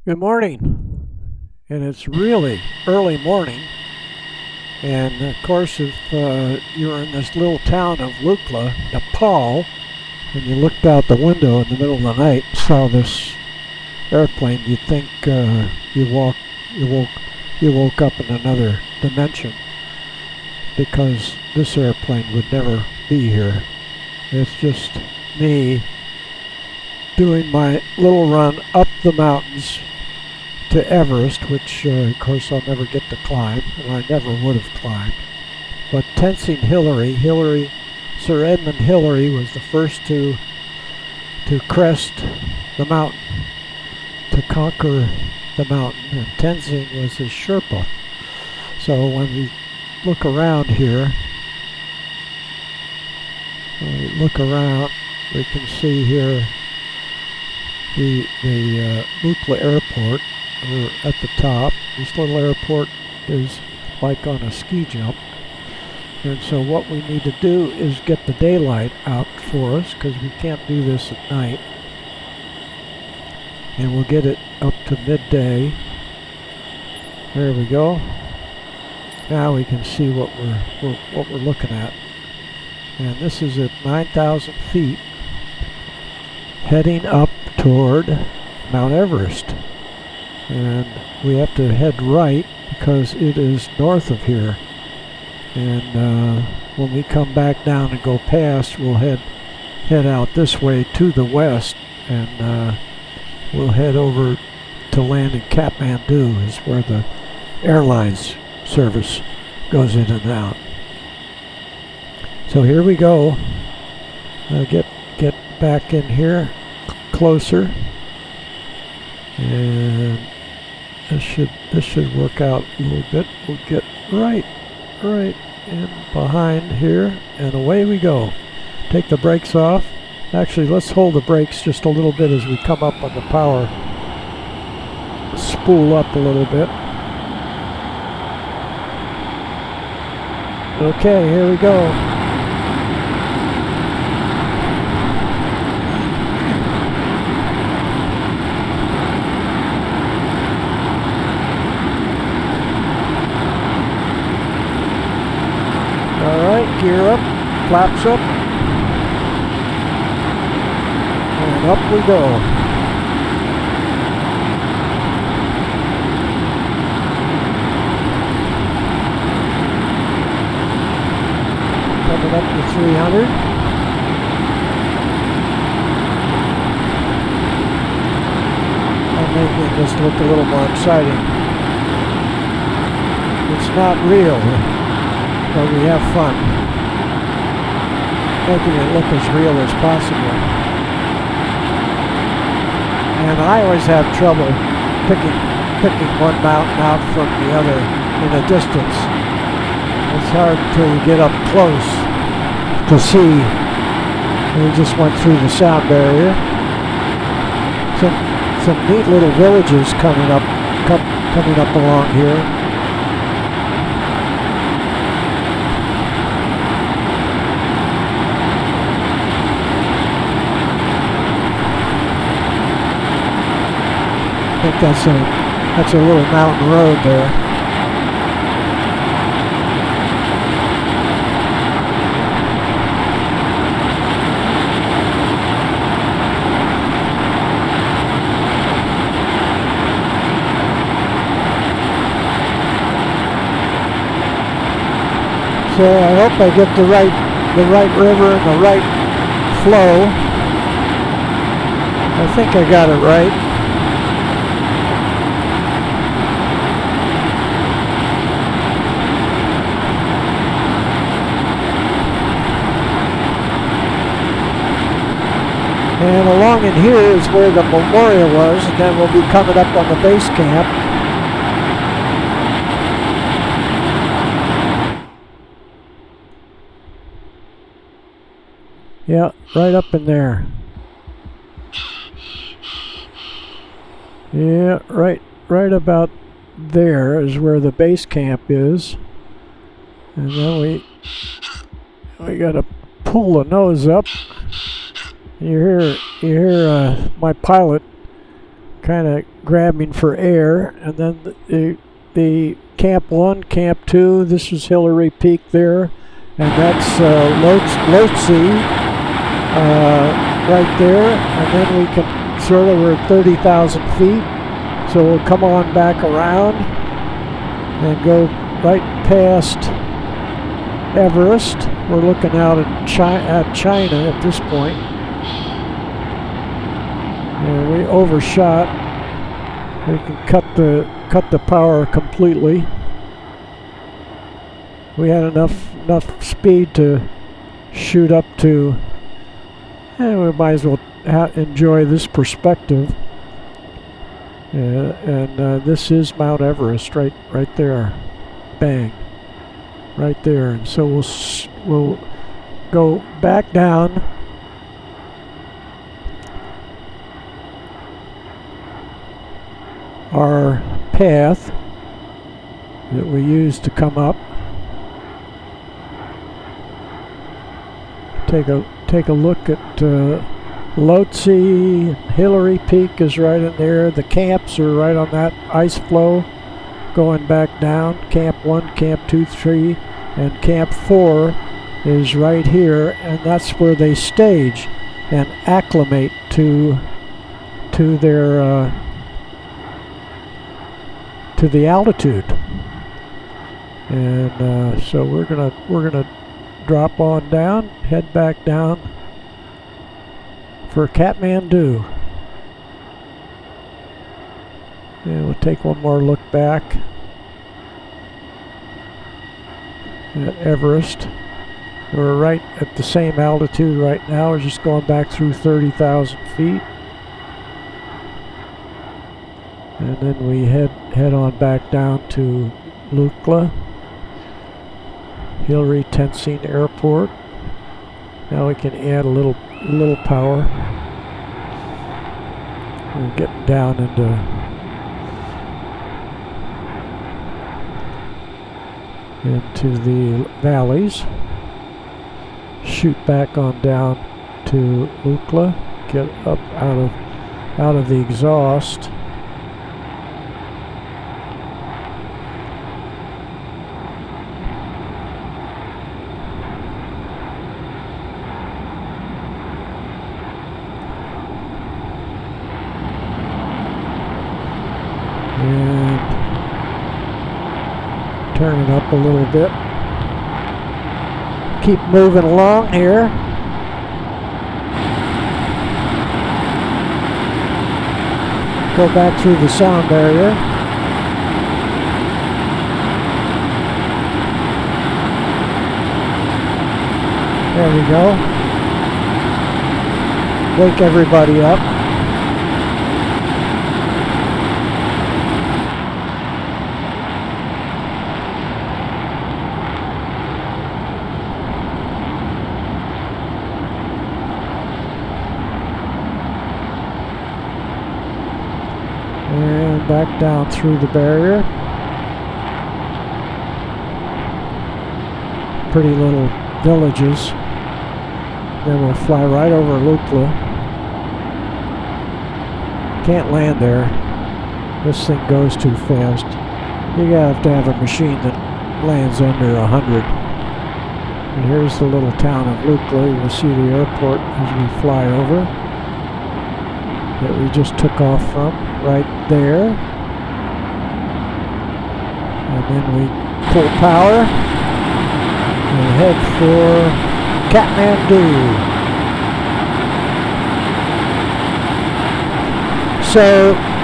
Good morning, and it's really early morning. And of course, if you were in this little town of Lukla, Nepal, and you looked out the window in the middle of the night and saw this airplane, you'd think you woke up in another dimension, because this airplane would never be here. It's just me doing my little run up the mountains to Everest, which of course I'll never get to climb, and I never would have climbed. But Tenzing Sir Edmund Hillary was the first to crest the mountain, to conquer the mountain, and Tenzing was his Sherpa. So when we look around here, we can see here the Lukla airport. We're at the top. This little airport is like on a ski jump. And so what we need to do is get the daylight out for us, because we can't do this at night. And we'll get it up to midday. There we go. Now we can see what we're looking at. And this is at 9,000 feet, heading up toward Mount Everest. And we have to head right because it is north of here. And when we come back down and go past, we'll head out this way to the west, and we'll head over to land in Kathmandu, is where the airlines service goes in and out. So here we go. Get back in here closer, and this should work out a little bit. We'll get right in behind here, and away we go. Take the brakes off. Actually, let's hold the brakes just a little bit as we come up on the power. Spool up a little bit. Okay, here we go. Gear up, flaps up, and up we go. Coming up to 300. I'm making this look a little more exciting. It's not real, but we have fun making it look as real as possible. And I always have trouble picking one mountain out from the other in a distance. It's hard until you get up close to see. We just went through the sound barrier. Some neat little villages coming up along here. I think that's a little mountain road there. So I hope I get the right river and the right flow. I think I got it right. And along in here is where the memorial was, and then we'll be coming up on the base camp. Yeah, right up in there. Yeah, right about there is where the base camp is. And then we gotta pull the nose up. You hear my pilot kind of grabbing for air. And then the Camp 1, Camp 2, this is Hillary Peak there, and that's Lhotse right there. And then we can sort of, we're at 30,000 feet, so we'll come on back around and go right past Everest. We're looking out at China at this point. And we overshot. We can cut the power completely. We had enough speed to shoot up to, and we might as well enjoy this perspective. And this is Mount Everest right there. Bang. Right there. And so we'll go back down our path that we used to come up. Take a look at Lhotse. Hillary Peak is right in there. The camps are right on that ice floe going back down. Camp 1, Camp 2, 3, and Camp 4 is right here, and that's where they stage and acclimate to their to the altitude. And so we're gonna drop on down, head back down for Kathmandu. And we'll take one more look back at Everest. We're right at the same altitude right now. We're just going back through 30,000 feet. And then we head on back down to Lukla, Hillary Tenzing Airport. Now we can add a little power. We're getting down into the valleys. Shoot back on down to Lukla. Get up out of the exhaust. And turn it up a little bit. Keep moving along here. Go back through the sound barrier. There we go. Wake everybody up. And back down through the barrier. Pretty little villages. Then we'll fly right over Lukla. Can't land there. This thing goes too fast. You have to have a machine that lands under 100. And here's the little town of Lukla. You will see the airport as we fly over, that we just took off from, right there. And then we pull power and head for Kathmandu. So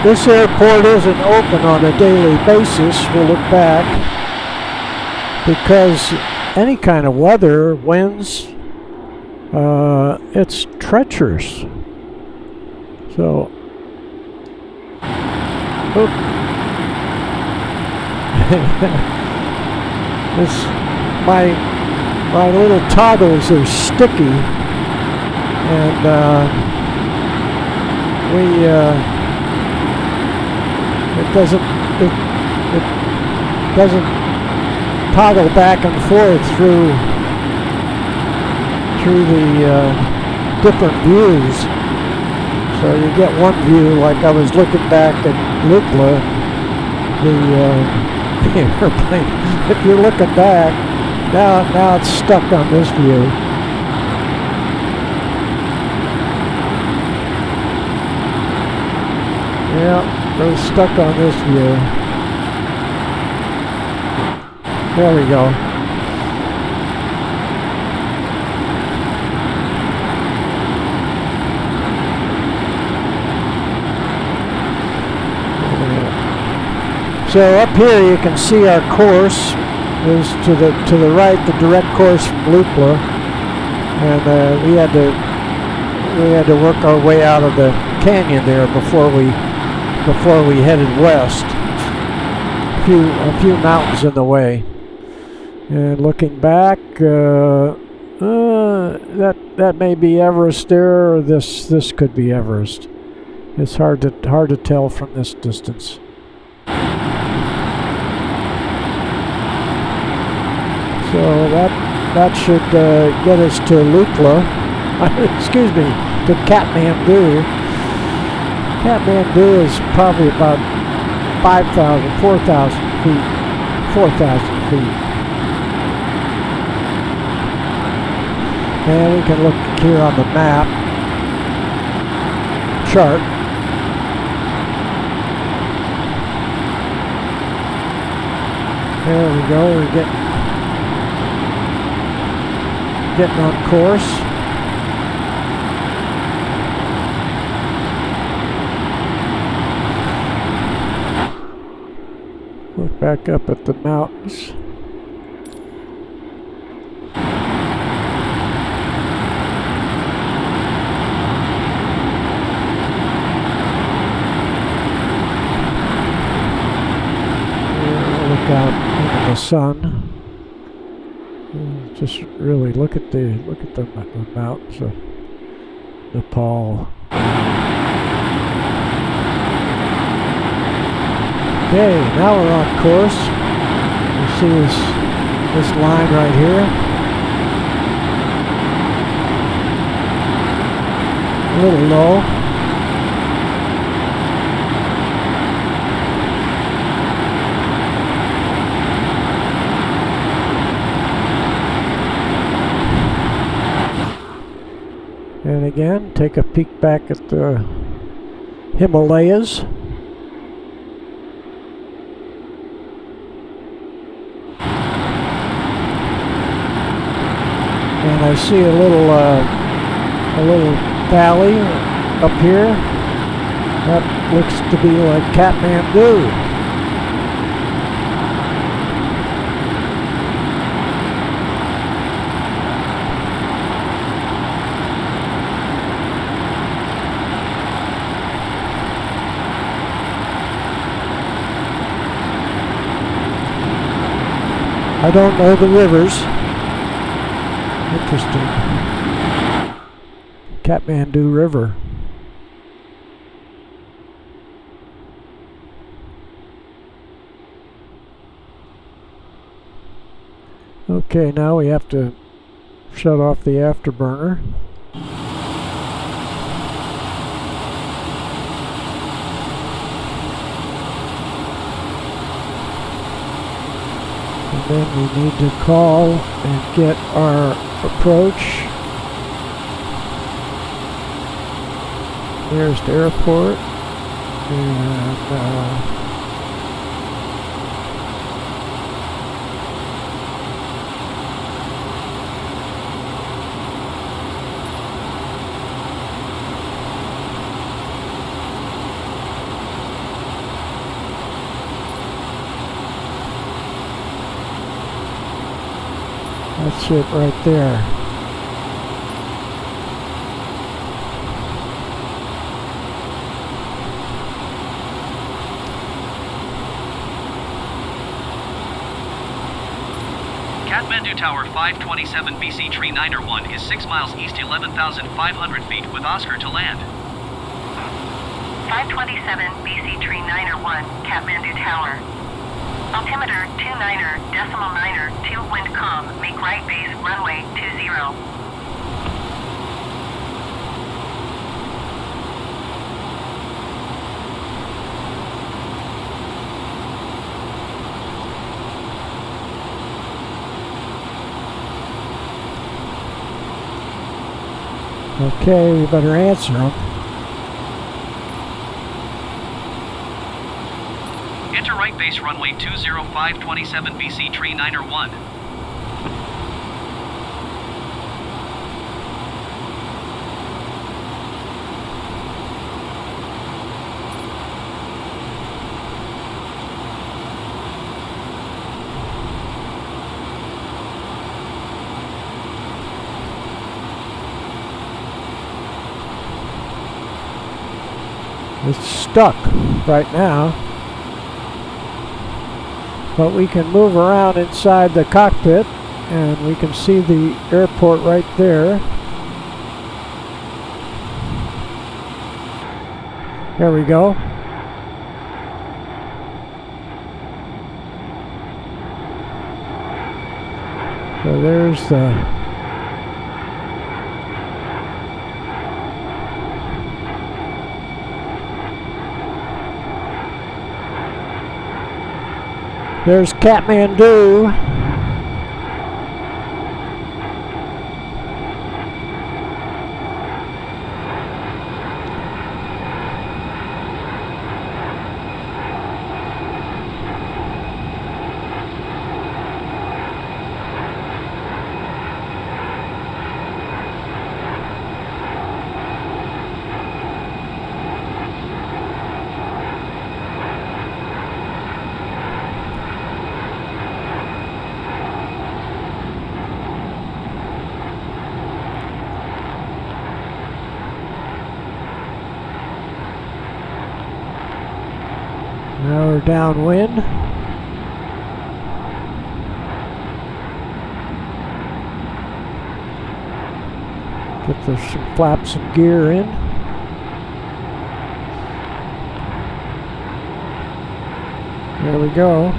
this airport isn't open on a daily basis. We'll look back, because any kind of weather, winds, it's treacherous. So, my little toggles are sticky, and it doesn't toggle back and forth through the different views. So you get one view, like I was looking back at Lukla, the airplane. If you're looking back, now it's stuck on this view. Yeah, we're stuck on this view. There we go. So up here you can see our course is to the right, the direct course from Lukla, and we had to work our way out of the canyon there before we headed west. A few mountains in the way. And looking back, that may be Everest there, or this could be Everest. It's hard to tell from this distance. So that should get us to Lukla, excuse me, to Kathmandu. Kathmandu is probably about 4,000 feet. And we can look here on the map, chart. There we go, we're getting on course. Look back up at the mountains. Look out into the sun. Just really look at the mountains of Nepal. Okay, now we're on course. You see this line right here. A little low. And again, take a peek back at the Himalayas. And I see a little valley up here. That looks to be like Kathmandu. I don't know the rivers. Interesting. Kathmandu River. Okay, now we have to shut off the afterburner. And then we need to call and get our approach. Nearest airport. And that's it right there. Kathmandu Tower 527 BC Tree 901 is 6 miles east 11,500 feet with Oscar to land. 527 BC Tree 901 Kathmandu Tower. Altimeter 29.9 wind calm, make right base runway 20. Okay, you better answer them. Enter right base runway 20527 BC tree 9er 1. It's stuck right now, but we can move around inside the cockpit and we can see the airport right there. There we go. So there's there's Kathmandu. Now we're downwind. Get some flaps and gear in. There we go.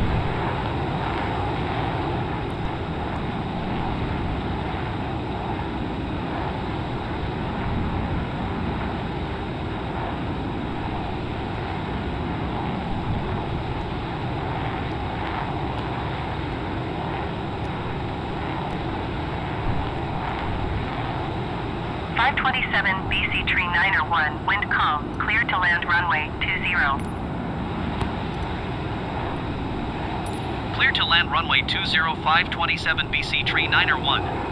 BC tree 9er 1, wind calm, clear to land runway 20. Clear to land runway 20527 BC tree 9er 1.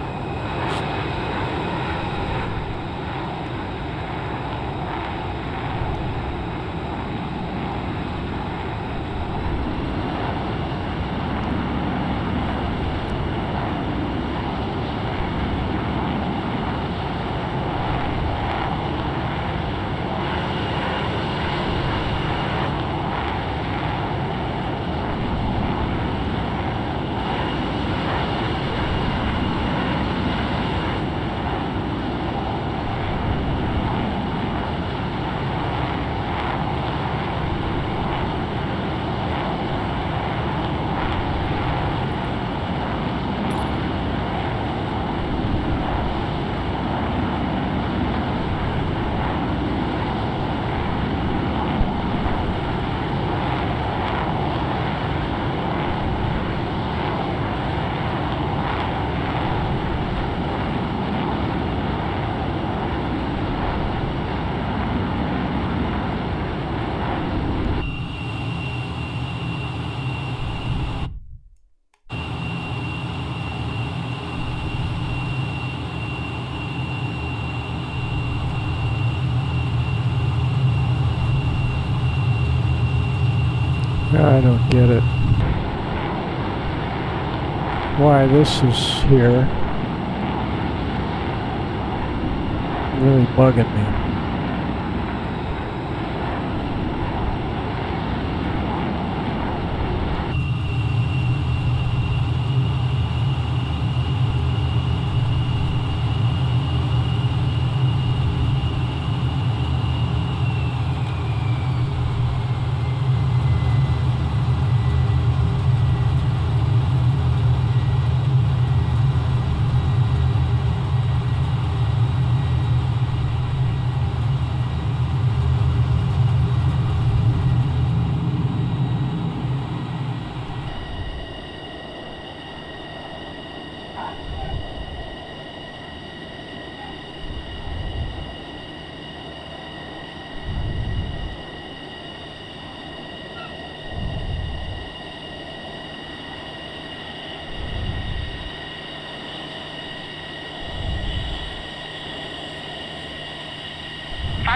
I don't get it. Why this is here. Really bugging me.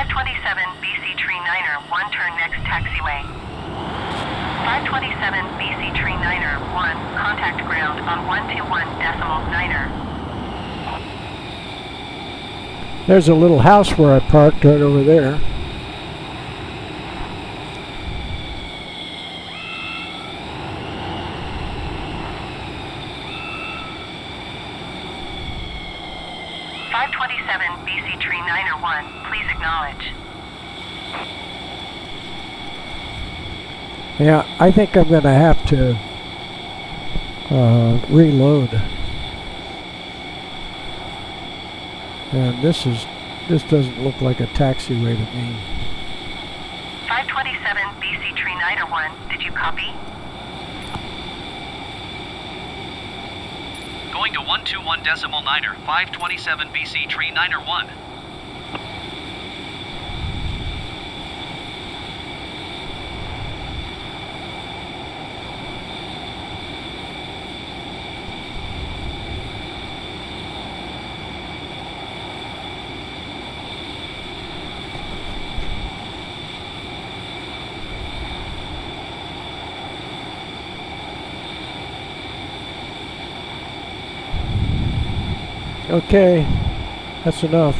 527 BC Tree Niner 1, turn next taxiway. 527 BC Tree Niner 1, contact ground on 121.9er. There's a little house where I parked right over there. BC Tree Niner 1, please acknowledge. Yeah, I think I'm going to have to reload. And this doesn't look like a taxiway to me. 527 BC Tree Niner 1, did you copy? Going to 121.9er, 527 BC Tree Niner 1. Okay, that's enough.